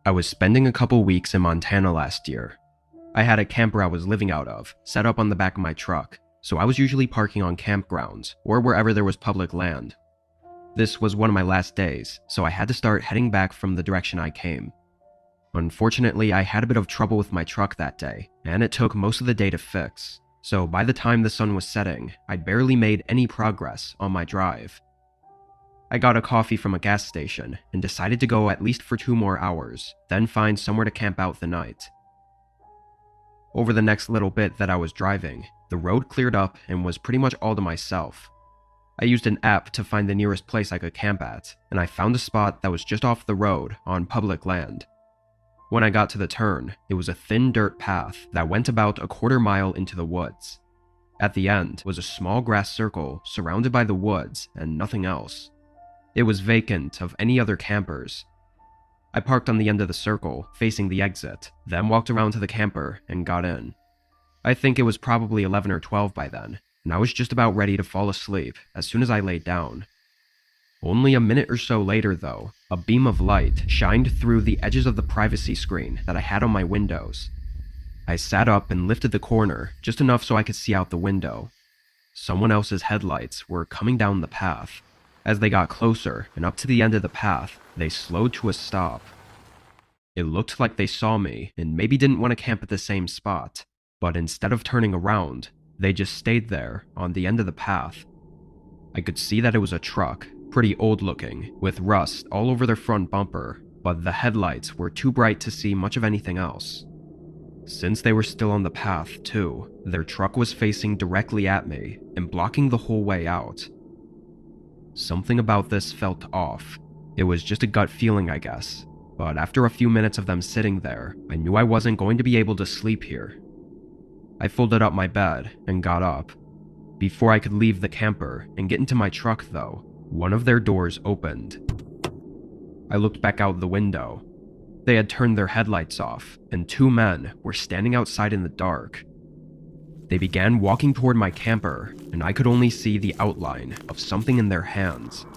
I was spending a couple weeks in Montana last year. I had a camper I was living out of, set up on the back of my truck, so I was usually parking on campgrounds or wherever there was public land. This was one of my last days, so I had to start heading back from the direction I came. Unfortunately, I had a bit of trouble with my truck that day, and it took most of the day to fix, so by the time the sun was setting, I'd barely made any progress on my drive. I got a coffee from a gas station and decided to go at least for 2 more hours, then find somewhere to camp out the night. Over the next little bit that I was driving, the road cleared up and was pretty much all to myself. I used an app to find the nearest place I could camp at, and I found a spot that was just off the road on public land. When I got to the turn, it was a thin dirt path that went about a quarter mile into the woods. At the end was a small grass circle surrounded by the woods and nothing else. It was vacant of any other campers. I parked on the end of the circle, facing the exit, then walked around to the camper and got in. I think it was probably 11 or 12 by then, and I was just about ready to fall asleep as soon as I laid down. Only a minute or so later, though, a beam of light shined through the edges of the privacy screen that I had on my windows. I sat up and lifted the corner just enough so I could see out the window. Someone else's headlights were coming down the path. As they got closer and up to the end of the path, they slowed to a stop. It looked like they saw me and maybe didn't want to camp at the same spot, but instead of turning around, they just stayed there on the end of the path. I could see that it was a truck, pretty old looking, with rust all over their front bumper, but the headlights were too bright to see much of anything else. Since they were still on the path, too, their truck was facing directly at me and blocking the whole way out. Something about this felt off. It was just a gut feeling, I guess, but after a few minutes of them sitting there, I knew I wasn't going to be able to sleep here. I folded up my bed and got up. Before I could leave the camper and get into my truck, though, one of their doors opened. I looked back out the window. They had turned their headlights off, and 2 men were standing outside in the dark. They began walking toward my camper, and I could only see the outline of something in their hands.